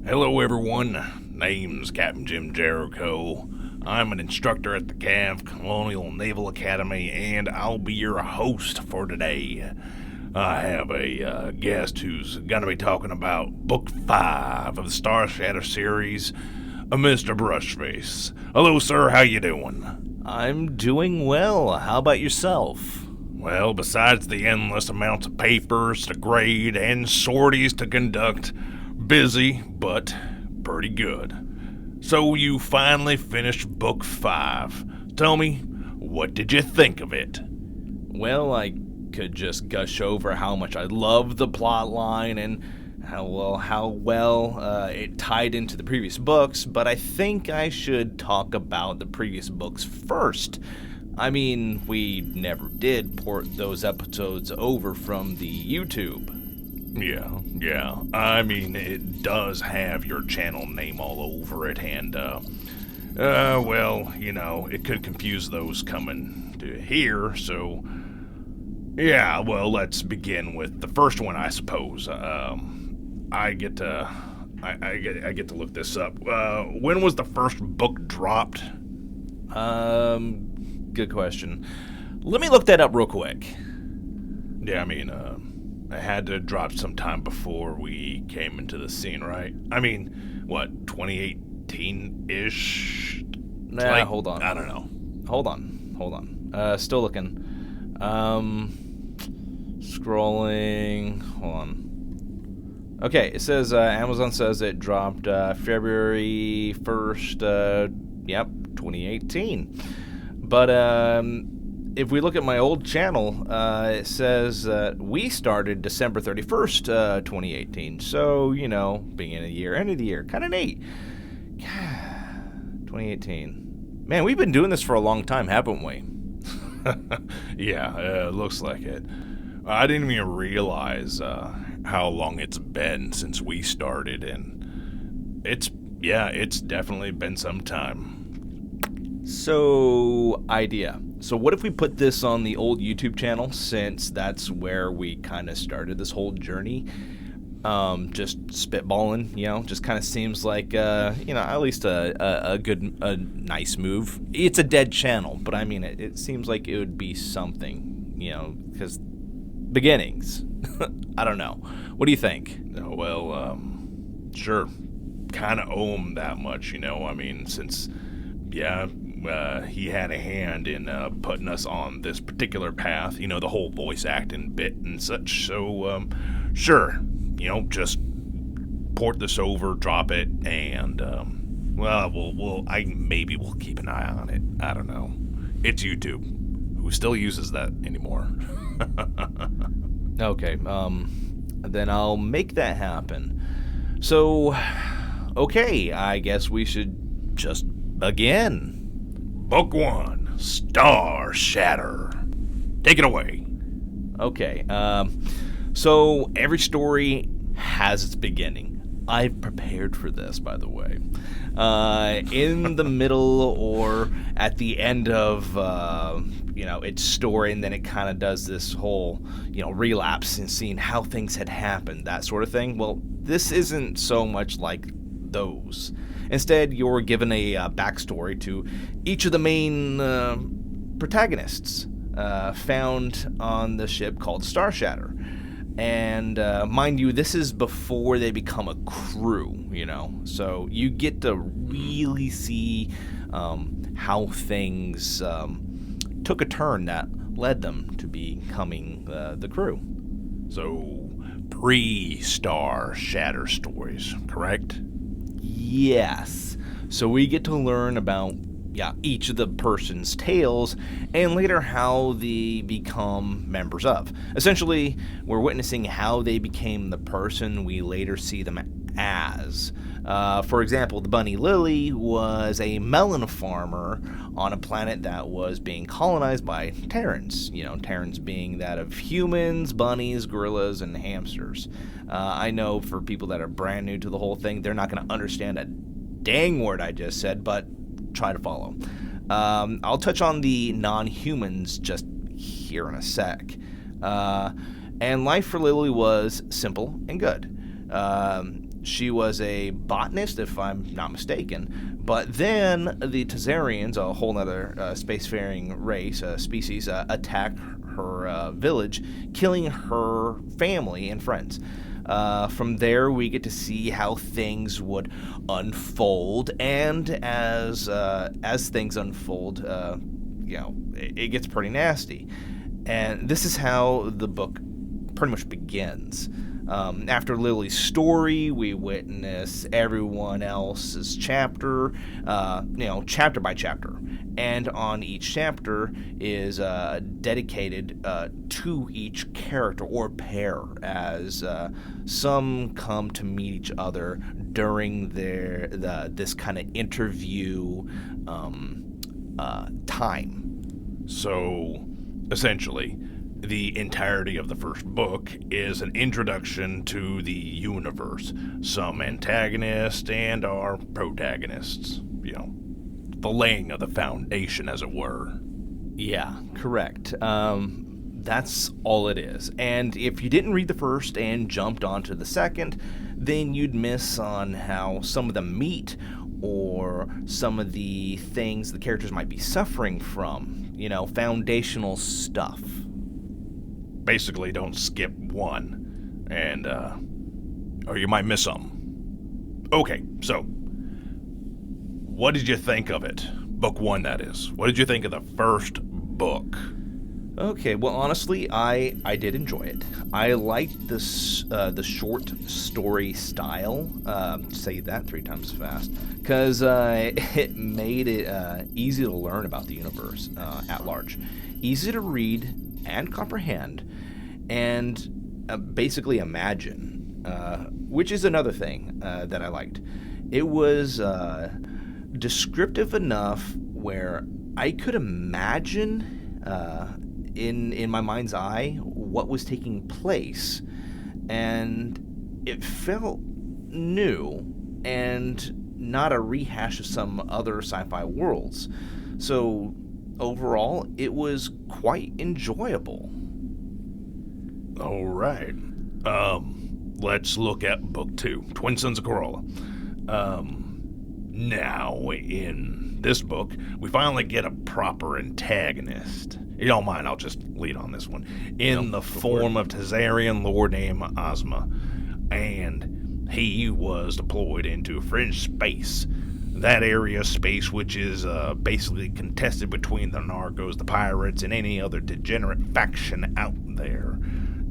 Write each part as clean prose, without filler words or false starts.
Hello everyone, name's Captain Jim Jericho. I'm an instructor at the CAV, Colonial Naval Academy, and I'll be your host for today. I have a guest who's gonna be talking about Book 5 of the Starshatter series, Mister Brushface. Hello sir, how you doing? I'm doing well. How about yourself? Well, besides the endless amounts of papers to grade and sorties to conduct, busy, but pretty good. So you finally finished Book 5. Tell me, what did you think of it? Well, I could just gush over how much I loved the plot line and how well it tied into the previous books, but I think I should talk about the previous books first. I mean, we never did port those episodes over from the YouTube. Yeah. I mean, it does have your channel name all over it, and, well, you know, it could confuse those coming to here, so, yeah, well, let's begin with the first one, I suppose. I get to look this up. When was the first book dropped? Good question. Let me look that up real quick. Yeah, I mean, I had to drop some time before we came into the scene, right? I mean, what, 2018-ish? Nah, hold on. I don't know. Hold on. Still looking. Scrolling. Hold on. Okay, it says, Amazon says it dropped February 1st, 2018. But, if we look at my old channel, it says we started December 31st, 2018. So, you know, beginning of the year, end of the year, kind of neat. 2018. Man, we've been doing this for a long time, haven't we? Yeah, looks like it. I didn't even realize how long it's been since we started, and it's definitely been some time. So, idea. So what if we put this on the old YouTube channel, since that's where we kind of started this whole journey? Just spitballing, you know, just kind of seems like, at least a nice move. It's a dead channel, but I mean, it seems like it would be something, you know, because beginnings. I don't know. What do you think? Oh, well, sure. Kind of owe him that much, you know, I mean, since, he had a hand in putting us on this particular path, you know, the whole voice acting bit and such. So, sure, you know, just port this over, drop it, and, we'll keep an eye on it. I don't know. It's YouTube. Who still uses that anymore? Okay, then I'll make that happen. So, okay, I guess we should just begin. Book 1, Starshatter. Take it away. Okay, so every story has its beginning. I've prepared for this, by the way. In the middle or at the end of, its story, and then it kind of does this whole, relapse and seeing how things had happened, that sort of thing. Well, this isn't so much like those. Instead, you're given a backstory to each of the main protagonists found on the ship called Starshatter. And mind you, this is before they become a crew, so you get to really see how things took a turn that led them to becoming the crew. So, pre-Starshatter stories, correct? Yes. So we get to learn about each of the person's tales, and later how they become members of. Essentially, we're witnessing how they became the person we later see them as. For example, the bunny Lily was a melon farmer on a planet that was being colonized by Terrans. Terrans being that of humans, bunnies, gorillas, and hamsters. I know for people that are brand new to the whole thing, they're not going to understand a dang word I just said, but try to follow. I'll touch on the non-humans just here in a sec. And life for Lily was simple and good. She was a botanist, if I'm not mistaken. But then the Tazarians, a whole other spacefaring race, species, attack her village, killing her family and friends. From there, we get to see how things would unfold, and as things unfold, it gets pretty nasty. And this is how the book pretty much begins. After Lily's story, we witness everyone else's chapter, chapter by chapter. And on each chapter is dedicated to each character or pair, as some come to meet each other during this kind of interview time. So, essentially, the entirety of the first book is an introduction to the universe. Some antagonists and our protagonists. The laying of the foundation, as it were. Yeah, correct. That's all it is. And if you didn't read the first and jumped onto the second, then you'd miss on how some of the meat or some of the things the characters might be suffering from. Foundational stuff. Basically, don't skip one, and or you might miss some. Okay, so what did you think of it? Book one, that is. What did you think of the first book? Okay, well, honestly, I did enjoy it. I liked this the short story style. Say that 3 times fast, because it made it easy to learn about the universe at large, easy to read and comprehend, and basically imagine, which is another thing that I liked. It was descriptive enough where I could imagine in my mind's eye what was taking place, and it felt new and not a rehash of some other sci-fi worlds. So overall, it was quite enjoyable. All right. Let's look at book 2, Twin Sons of Corolla. Now, in this book, we finally get a proper antagonist. You don't mind, I'll just lead on this one. In the form of Tazarian lord named Ozma. And he was deployed into fringe space. That area of space which is basically contested between the Narcos, the pirates, and any other degenerate faction out there.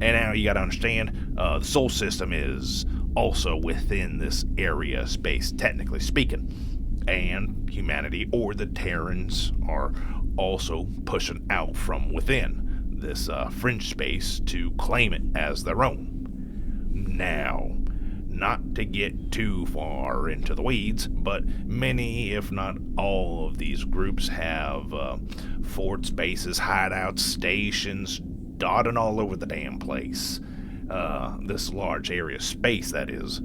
And now you gotta understand, the Sol System is also within this area of space, technically speaking. And humanity, or the Terrans, are also pushing out from within this fringe space to claim it as their own. Now, not to get too far into the weeds, but many, if not all, of these groups have forts, bases, hideouts, stations dotted all over the damn place. This large area of space, that is.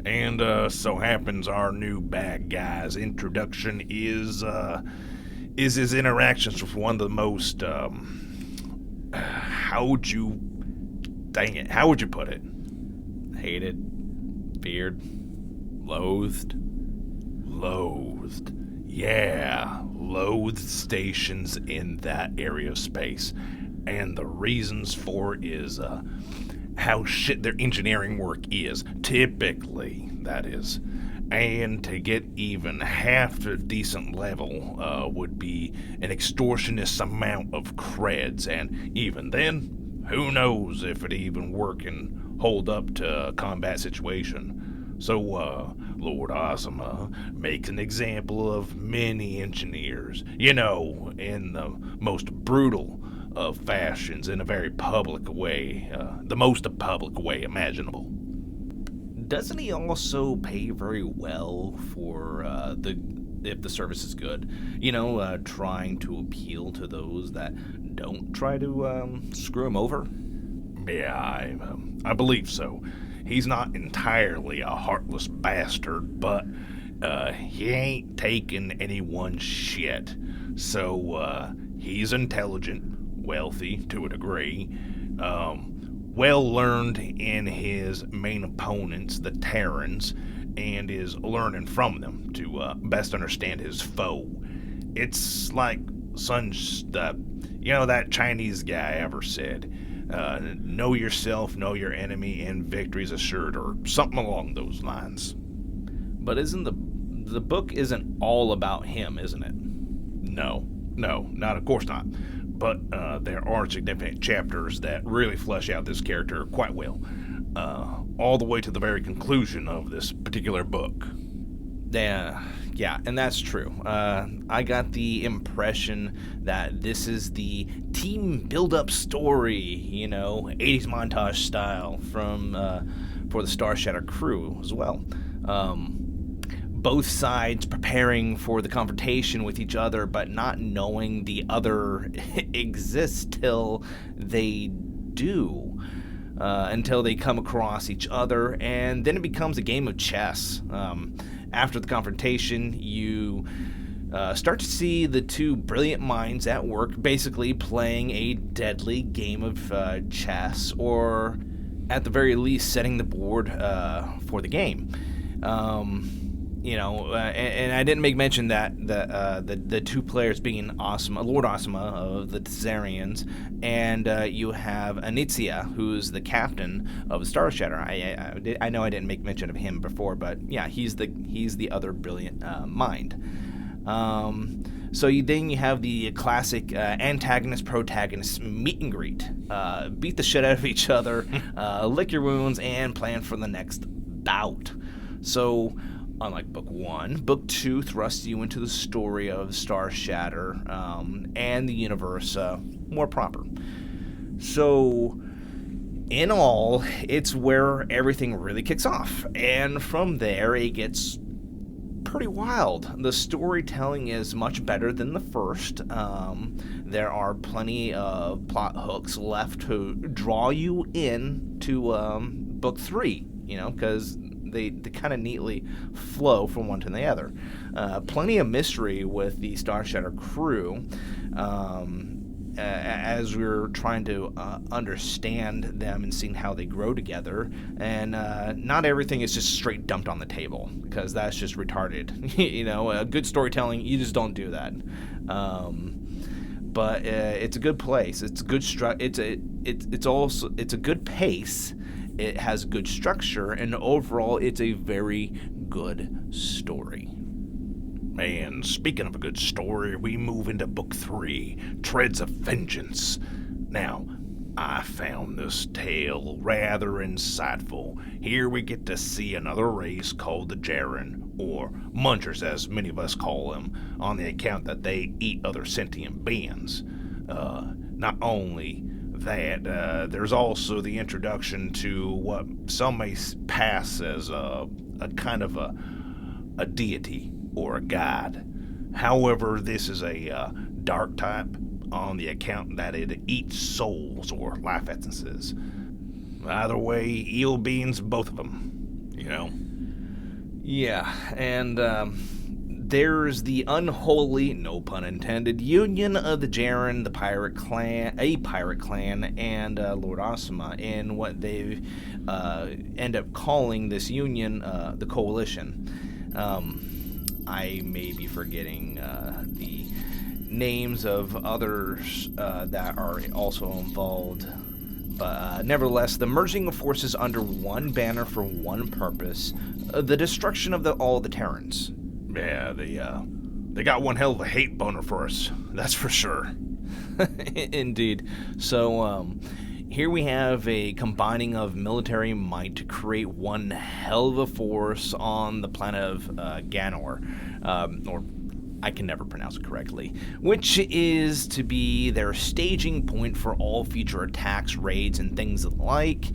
And so happens our new bad guy's introduction is his interactions with one of the most, how would you put it? Hated, feared, loathed. Yeah, loathed stations in that area of space. And the reasons for it is how shit their engineering work is, typically, that is. And to get even half to a decent level would be an extortionist amount of creds, and even then, who knows if it even work and hold up to a combat situation. So, Lord Ozma makes an example of many engineers, in the most brutal of fashions, in a very public way, the most public way imaginable. doesn't he also pay very well for if the service is good? Trying to appeal to those that don't try to screw him over. Yeah, I believe so. He's not entirely a heartless bastard, but he ain't taking anyone's shit. So he's intelligent, wealthy to a degree, well learned in his main opponents, the Terrans, and is learning from them to best understand his foe. It's like that Chinese guy ever said, know yourself, know your enemy, and victory's assured, or something along those lines. But isn't the book isn't all about him, isn't it? No, not of course not. But there are significant chapters that really flesh out this character quite well, all the way to the very conclusion of this particular book. Yeah, and that's true. I got the impression that this is the team build-up story, 80s montage style for the Starshatter crew as well. Both sides preparing for the confrontation with each other, but not knowing the other exists till they do. Until they come across each other, and then it becomes a game of chess. After the confrontation, you start to see the two brilliant minds at work, basically playing a deadly game of chess, or at the very least setting the board for the game. And I didn't make mention that the two players being Lord Asuma of the Tzarians, and you have Anitzia, who's the captain of the Starshatter. I know I didn't make mention of him before, but yeah, he's the other brilliant mind. So then you have the classic antagonist-protagonist meet and greet. Beat the shit out of each other, lick your wounds, and plan for the next bout. So, unlike Book 1, Book 2 thrusts you into the story of Starshatter and the universe more proper. So, in all, it's where everything really kicks off. And from there, it gets pretty wild. The storytelling is much better than the first. There are plenty of plot hooks left to draw you in to Book 3, because they kind of neatly flow from one to the other. Plenty of mystery with the Starshatter crew as we're trying to understand them and seeing how they grow together. And not everything is just straight dumped on the table, because that's just retarded. Good storytelling, you just don't do that. But it's a good place. It's good it's a good pace. It has good structure, and overall, it's a very good story. Man, speaking of a good story, we move into Book 3, Treads of Vengeance. Now, I found this tale rather insightful. Here we get to see another race called the Jaren, or Munchers as many of us call them, on the account that they eat other sentient beings. Not only that, there's also the introduction to what some may pass as a kind of a deity or a god. However, this is a dark type on the account that it eats souls or life essences. Either way, eel beings, both of them, Yeah, and there's the unholy, no pun intended, union of the Jaren, a pirate clan, and Lord Asuma, in what they end up calling this union the Coalition. I may be forgetting the names of others that are also involved, but nevertheless, the merging of forces under one banner for one purpose, the destruction of all the Terrans. Yeah, they got one hell of a hate boner for us, that's for sure. Indeed. So, here we have a combining of military might to create one hell of a force on the planet of Ganor, or I can never pronounce it correctly, which is to be their staging point for all future attacks, raids, and things like.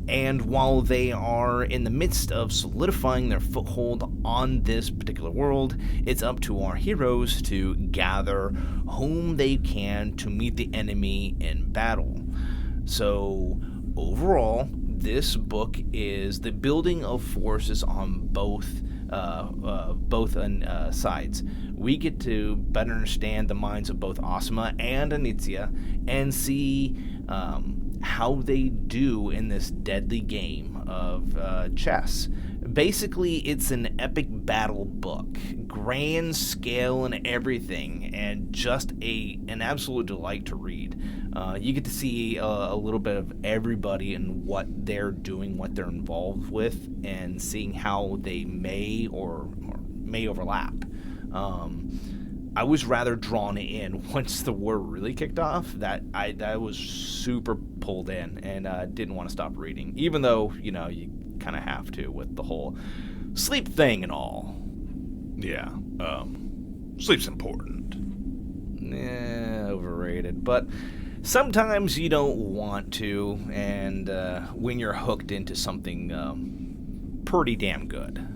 And while they are in the midst of solidifying their foothold on this particular world, it's up to our heroes to gather whom they can to meet the enemy in battle. So, overall, this book is the building of forces on both sides. We get to better understand the minds of both Asuma and Anitzia and see how they do in this deadly game of chess. Basically, it's an epic battle book, grand scale and everything, and just an absolute delight to read. You get to see a little bit of everybody and what they're doing, what they're involved with, and seeing how they may overlap. I was rather drawn in once the war really kicked off. That I was super pulled in and didn't want to stop reading, even though you kind of have to with the whole sleep thing and all. Yeah, sleep's important. Overrated, but sometimes you don't want to, and when you're hooked into something pretty damn good.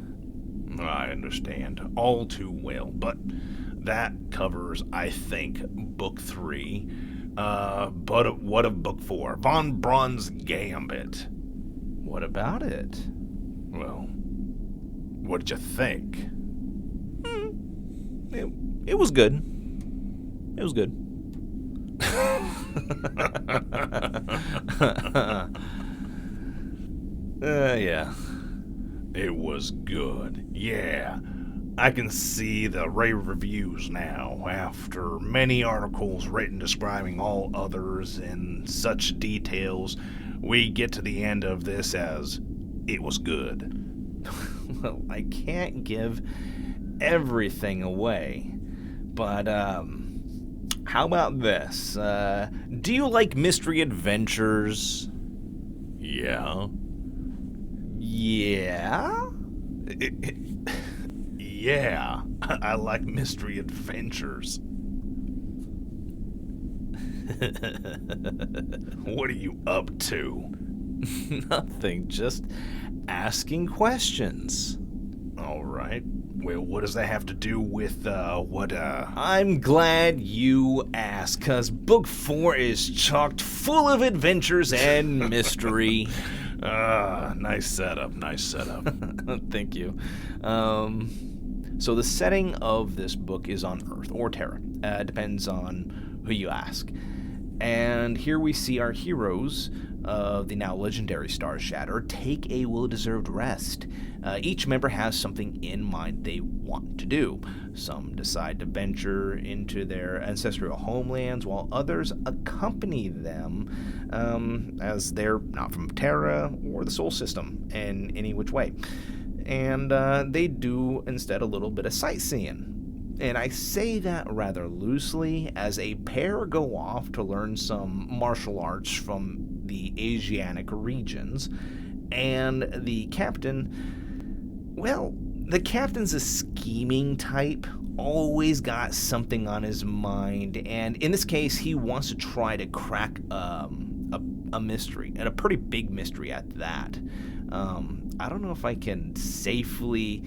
I understand all too well, but that covers, I think, Book 3. But what of Book 4? Von Braun's Gambit. What about it? Well, what did you think? It was good. It was good. Yeah. It was good. Yeah. I can see the rave reviews now, after many articles written describing all others in such details. We get to the end of this as, it was good. Well, I can't give everything away, but how about this? Do you like mystery adventures? Yeah. Yeah? Yeah, I like mystery adventures. What are you up to? Nothing, just asking questions. All right. Well, what does that have to do with, I'm glad you asked, because Book 4 is chocked full of adventures and mystery. Nice setup. Thank you. So the setting of this book is on Earth, or Terra. Depends on who you ask. And here we see our heroes of the now legendary Starshatter take a well-deserved rest. Each member has something in mind they want to do. Some decide to venture into their ancestral homelands, while others accompany them as they're not from Terra or the Sol System in any which way. And they do instead a little bit of sightseeing. And I say that rather loosely, as a pair go off to learn some martial arts from the Asiatic regions, and the captain's a scheming type, always got something on his mind, and in this case, he wants to try to crack a mystery, and a pretty big mystery at that. I don't know if I can safely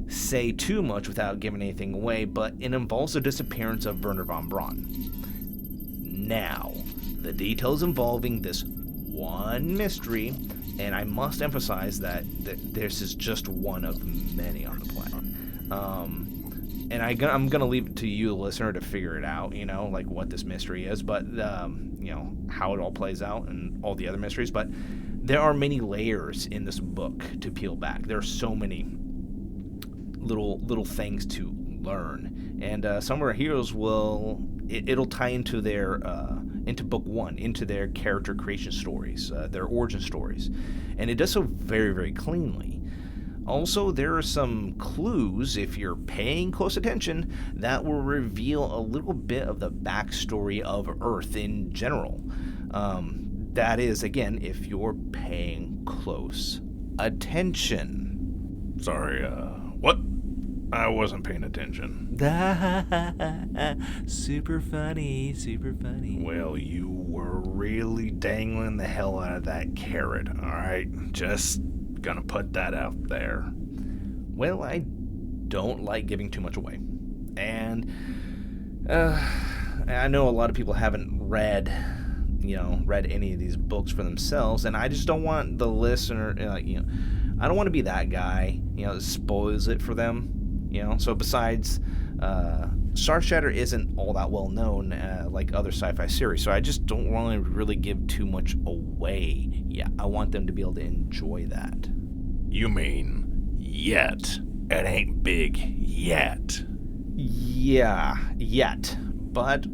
say too much without giving anything away, but it involves the disappearance of Werner von Braun. Now, the details involving this one mystery, and I must emphasize that this is just one of many on the planet. And I'm gonna leave it to you, the listener, to figure it out, like what this mystery is, but how it all plays out and all the other mysteries. But there are many layers in this book to peel back. There are so many little things to learn, and some of our heroes it'll tie into their into Book 1, into their character creation stories, their origin stories, and it does so very, very cleanly. Also, there are some clues, if you're paying close attention, that will reveal a little bit of the backstory of Earth in general. That is, again, if you're paying close attention. Sorry, what? I wasn't paying attention. Super funny. Well, you we're really dangling the hell out of that carrot, alright? Just gonna put that out there. Well, I don't like giving too much away. And I know a lot of people haven't read any of these books for themselves, and I just don't want the listener, I don't want to be that guy, that spoils it for them, So besides, Starshatter isn't all that well known like other sci-fi series, so I just don't want to really give too much away. Yeah, I want them to be able to enjoy that. You mean yet? It ain't big yet. Yeah, yet. But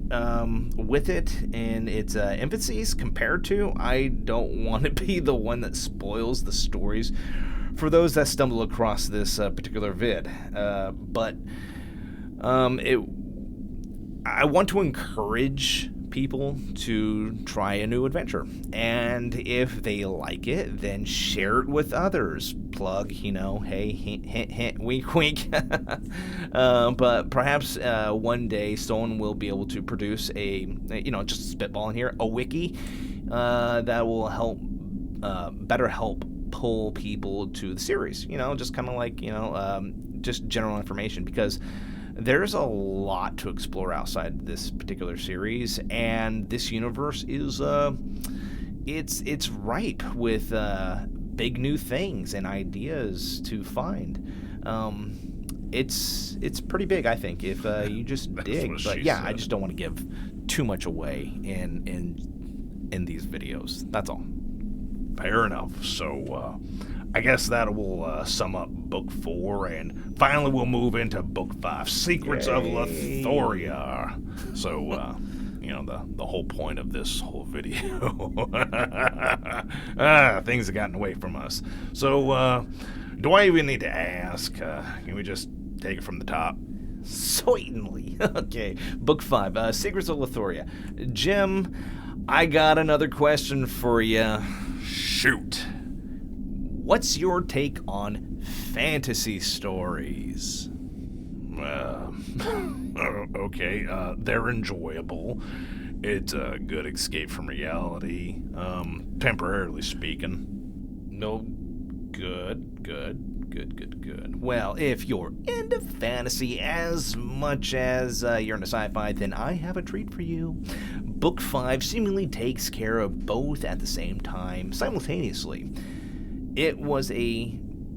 with it in its infancies compared to, I don't want to be the one that spoils the stories for those that stumble across this particular vid. But I want to encourage people to try a new adventure, and if they like it, then share it with others. Plug, hey, hint, hint, hint, wink, wink. But perhaps one day someone will be able to produce just spitballing here, a wiki that will help better help pull people to the series. Just kind of like just general information, because there's a lot to explore outside this particular series, and this universe is it's ripe with big new things and ideas to find. It's pretty big, I think, if you just dig. But yeah, I just don't want to give too much away in these videos. That's all. Fair enough. So I guess that will sum up Book 4, and finally we'll move into Book 5, Secrets of Lithoria. So, the whole point of this whole video. Things have gotten away from us. So, do I even need to ask? Can we just take it from the top? Certainly. Okay, Book 5, Secrets of Lithoria. Jim, I got another question for you. Shoot. What's your take on fantasy stories? Okay, they're enjoyable. It's a good escape from reality, temporarily speaking. No, good. Well, if you're into fantasy as much as you're into sci-fi, then I have a treat for you. Book 5 seemingly takes care of both at the same time, simultaneously. It was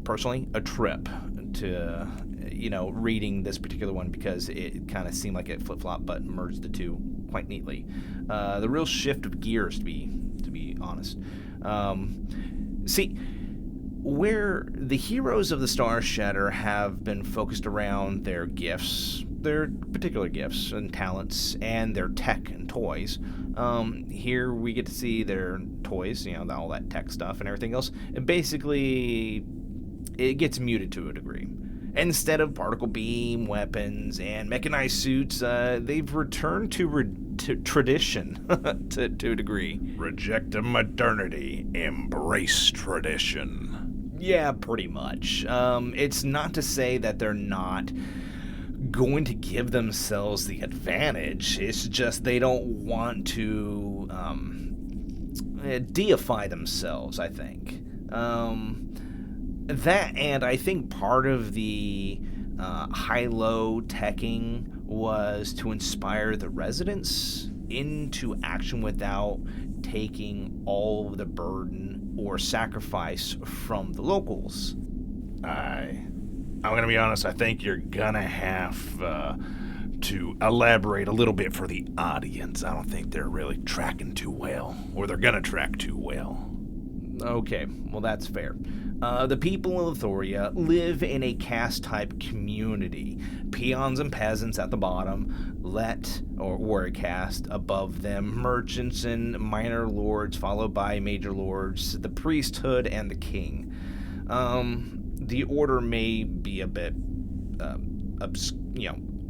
personally a trip to, reading this particular one, because it kind of seemed like it flip-flopped but merged the two quite neatly. The real shift of gears, to be honest. See, where the heroes of the Starshatter have been focused around their gifts, their particular gifts and talents, and their tech and toys. Here we get to see their toys, all that tech stuff and everything else. And basically, it gets muted to a degree. Instead of particle beam weapons and mechanized suits, they've returned to tradition to a degree. Reject modernity, embrace tradition. Yeah, pretty much. It's not to say that they're not going to give themselves the advantage. It's just they don't want to deify themselves, I think. That, and I think part of the high-low teching was to inspire the residents into action without taking all of the burden or sacrifice from the locals. I'm going to be honest, I think you're going to have to elaborate a little bit for the audience. I don't think they're really tracking too well, or they're going to track too well. Okay, well, that's fair. The people of Lithoria live in a caste-type community. Peons and peasants at the bottom, warrior caste above them, merchants and minor lords, followed by major lords, the priesthood, and the king. The order may be a bit,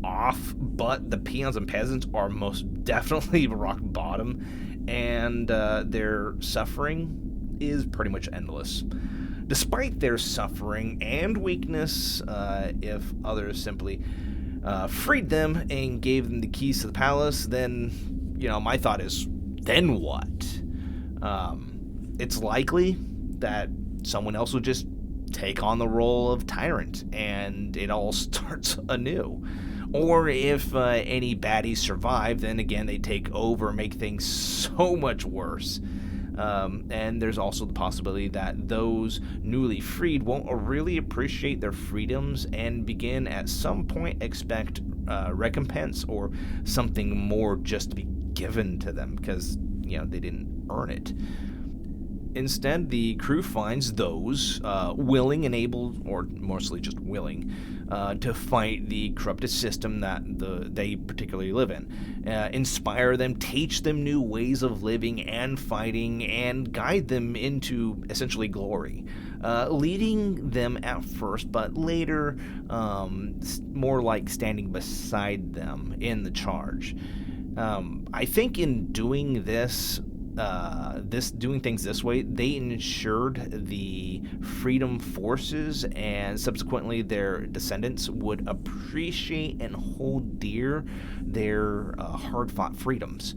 off, but the peons and peasants are most definitely rock bottom, and their suffering is pretty much endless. Despite their suffering and weakness, if others simply freed them and gave them the keys to the palace, then, my thought is, then what? It's likely that someone else will just take on the role of tyrant and it all starts anew. Or if any baddies survive, then again they take over and make things so much worse. And there's also the possibility that those newly freed won't really appreciate their freedoms and begin at some point expect recompense or something more just to be given to them because, they didn't earn it. Instead, the crew finds those willing and able, or mostly just willing, to fight the corrupted system that they particularly live in. Inspire them, teach them new ways of living and fighting, and guide them into essentially glory. Leading them at first, but later more like standing beside them in the charge. I think in doing this, doing things this way, they ensured the freedom forces and subsequently their descendants would appreciate and hold dear their hard-fought freedoms.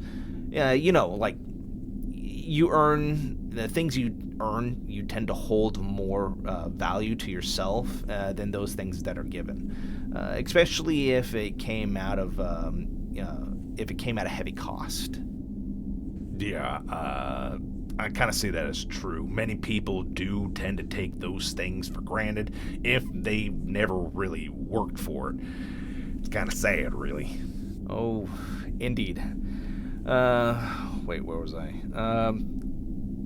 Like you earn the things you earn, you tend to hold more value to yourself than those things that are given, especially if it came out of heavy cost. Yeah, I kind of see that as true. Many people do tend to take those things for granted if they never really worked for it. It's kind of sad, really. Oh, indeed. Wait, where was I?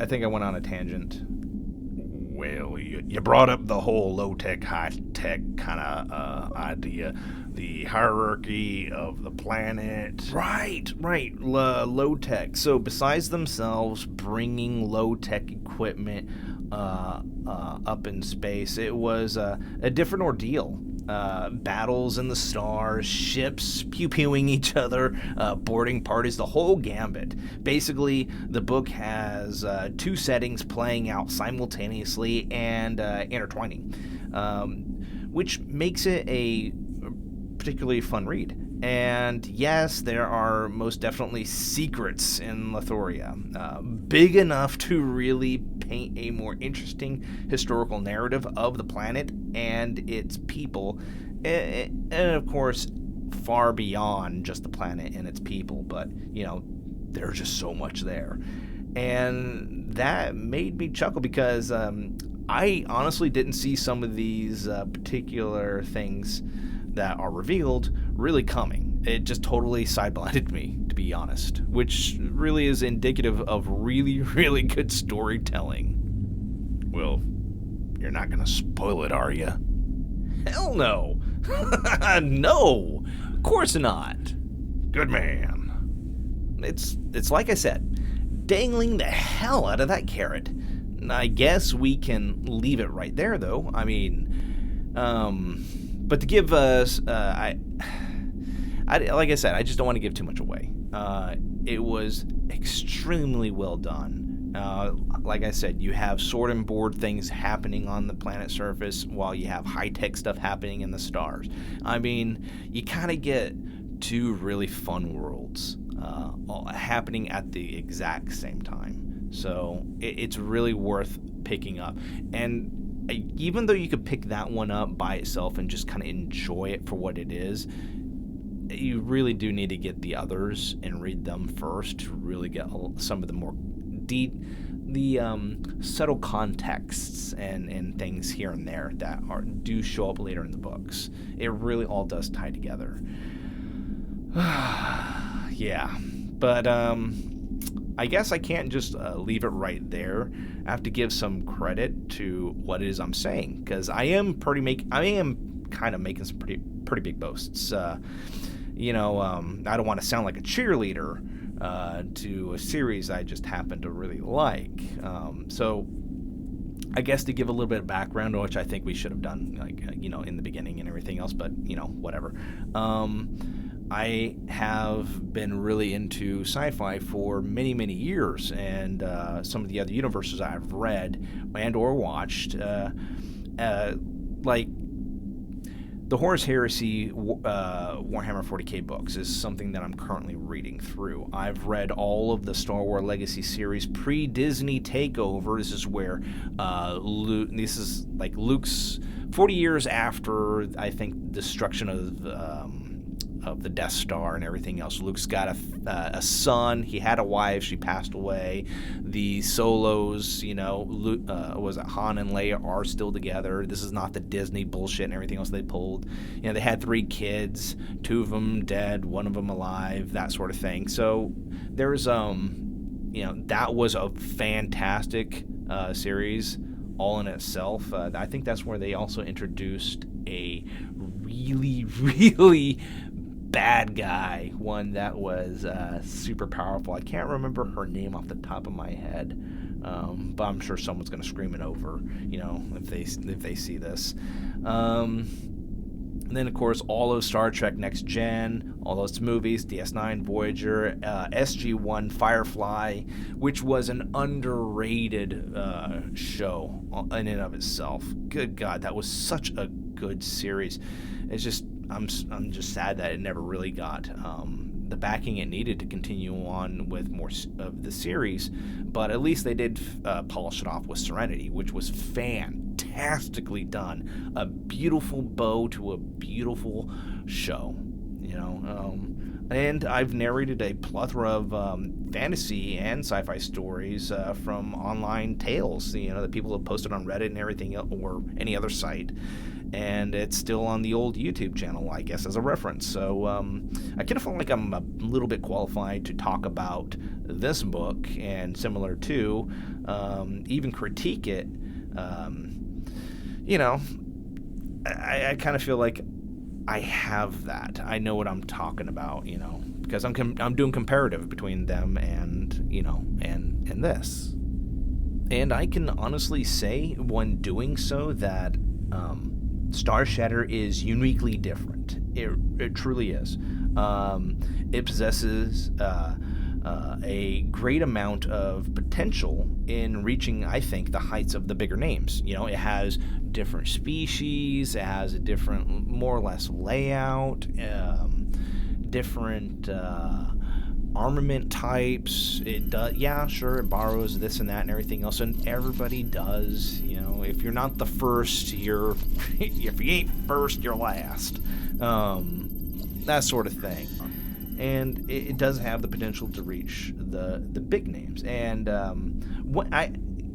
I think I went on a tangent. Well, you brought up the whole low-tech, high-tech kind of idea. The hierarchy of the planet. Right. Low-tech. So besides themselves bringing low-tech equipment up in space, it was a different ordeal. Battles in the stars, ships pew-pewing each other, boarding parties, the whole gambit. Basically, the book has two settings playing out simultaneously and intertwining, which makes it a particularly fun read. And yes, there are most definitely secrets in Lithoria, big enough to really paint a more interesting historical narrative of the planet and its people, and of course, far beyond just the planet and its people, but, there's just so much there. And that made me chuckle because I honestly didn't see some of these particular things that are revealed really coming. It just totally sideblinded me, to be honest, which really is indicative of really, really good storytelling. Well, you're not gonna spoil it, are you? Hell no. No, of course not. Good man. It's like I said, dangling the hell out of that carrot. I guess we can leave it right there, though. I mean, but to give us, like I said, I just don't want to give too much away. It was extremely well done. Like I said, you have sword and board things happening on the planet surface while you have high-tech stuff happening in the stars. I mean, you kind of get two really fun worlds all happening at the exact same time. So it's really worth picking up. And even though you could pick that one up by itself and just kind of enjoy it for what it is, you really do need to get the others and read them first to really get some of the more subtle contexts and things here and there that do show up later in the books. It really all does tie together. Yeah, but I guess I can't just leave it right there. I have to give some credit to what it is I'm saying, because I am kind of making some pretty big boasts. I don't want to sound like a cheerleader to a series I just happen to really like. So I guess to give a little bit of background, which I think we should have done, in the beginning and everything else, but, whatever. I have been really into sci-fi for many, many years, and some of the other universes I've read and or watched, the Horus Heresy Warhammer 40k books is something that I'm currently reading through. I've read all of the Star Wars Legacy series pre-Disney takeover. This is where this is like Luke's 40 years after, I think, destruction of the Death Star and everything else. Luke's got a son. He had a wife. She passed away. The Solos, Luke, was it Han and Leia are still together. This is not the Disney bullshit and everything else they pulled. They had 3 kids, 2 of them dead, 1 of them alive, that sort of thing. So there's that was a fantastic series all in itself. I think that's where they also introduced a really, really bad guy, one that was super powerful. I can't remember her name off the top of my head, but I'm sure someone's going to scream it over, if they see this. And then, of course, all of Star Trek Next Gen, all those movies, DS9, Voyager, SG-1, Firefly, which was an underrated show in and of itself. Good God, that was such a good series. It's just, I'm just sad that it never really got the backing it needed to continue on with more of the series, but at least they did polish it off with Serenity, which was fantastically done. A beautiful bow to a beautiful show, and I've narrated a plethora of fantasy and sci-fi stories from online tales, that people have posted on Reddit and everything, or any other site. And it's still on the old YouTube channel, I guess, as a reference. So I kind of feel like I'm a little bit qualified to talk about this book, and similar to even critique it. I kind of feel like I have that. I know what I'm talking about, because I'm doing comparative between them and and this. And I can honestly say, when doing so, that Starshatter is uniquely different. It truly is. It possesses a great amount of potential in reaching, I think, the heights of the bigger names. It has different species. It has a different, more or less, layout. Different armament types. It does, it borrows this and that and everything else, and everybody does. If you're not the first, if you ain't first, you're last. That sort of thing. And it does have the potential to reach the big names. And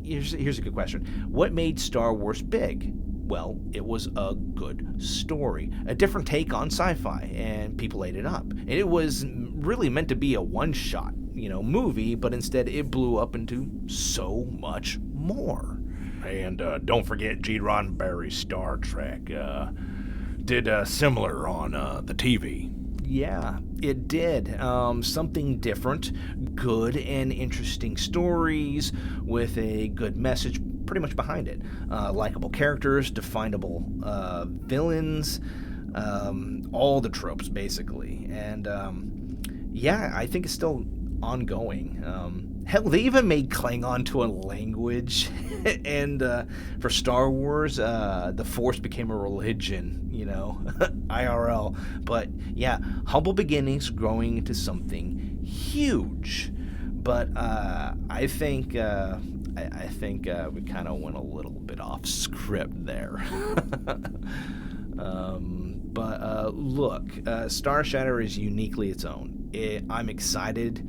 here's a good question. What made Star Wars big? Well, it was a good story, a different take on sci-fi, and people ate it up. And it was really meant to be a one-shot, movie, but instead it blew up into so much more. And don't forget G. Roddenberry's Star Trek did similar on the TV. Yeah, it did. Something different, good and interesting stories with a good message pretty much behind it. Likeable characters, definable villains, all the tropes, basically. And I think it's still ongoing. Hell, they even made Klingon to a language. And for Star Wars, the Force became a religion, IRL. But yeah, humble beginnings growing into something huge. But I think we kind of went a little bit off script there. But look, Starshatter is uniquely its own. I'm excited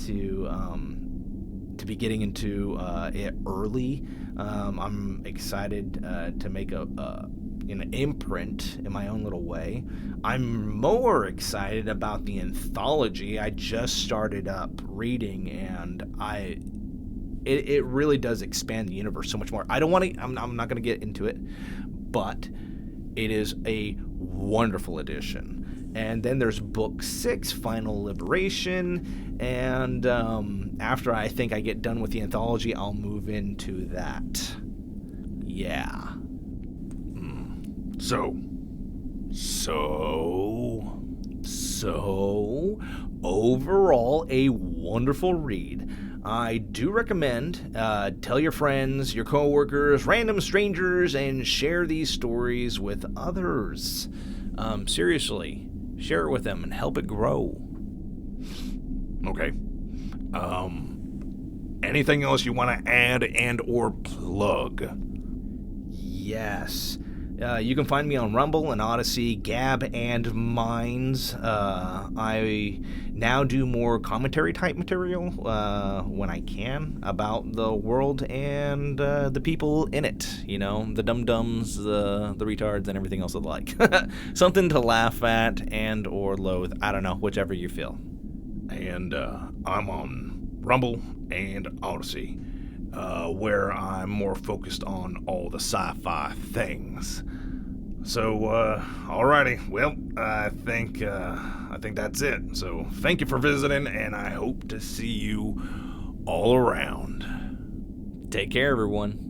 to be getting into it early. I'm excited to make an imprint in my own little way. I'm more excited about the anthology. I just started up reading, and it really does expand the universe so much more. I'm not going to get into it, but it is a wonderful edition. And then there's book 6, Final Liberation, and after I think I get done with the anthology, I'll move into that. Yeah. So, overall, a wonderful read. I do recommend tell your friends, your coworkers, random strangers, and share these stories with others. Seriously, share it with them and help it grow. Okay. Anything else you want to add and or plug? Yes. You can find me on Rumble and Odyssey, Gab, and Minds. I now do more commentary type material when I can about the world and the people in it. You know, the dum-dums, the retards, and everything else alike. Something to laugh at and or loathe. I don't know, whichever you feel. And I'm on Rumble and Odyssey, where I'm more focused on all the sci-fi things. So, alrighty. Well, I think that's it. So, thank you for visiting, and I hope to see you all around. Take care, everyone.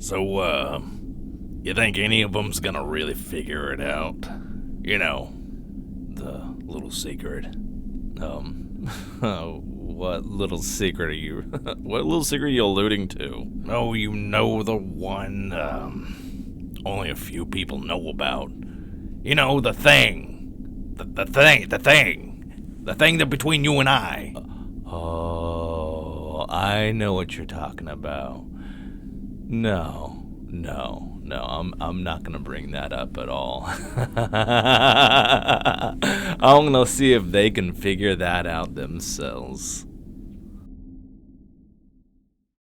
So, you think any of them's gonna really figure it out? You know, the little secret. What little secret are you? What little secret are you alluding to? Oh, you know the one only a few people know about. You know, the thing. The thing that between you and I. Oh, I know what you're talking about. No, I'm not gonna bring that up at all. I'm gonna see if they can figure that out themselves.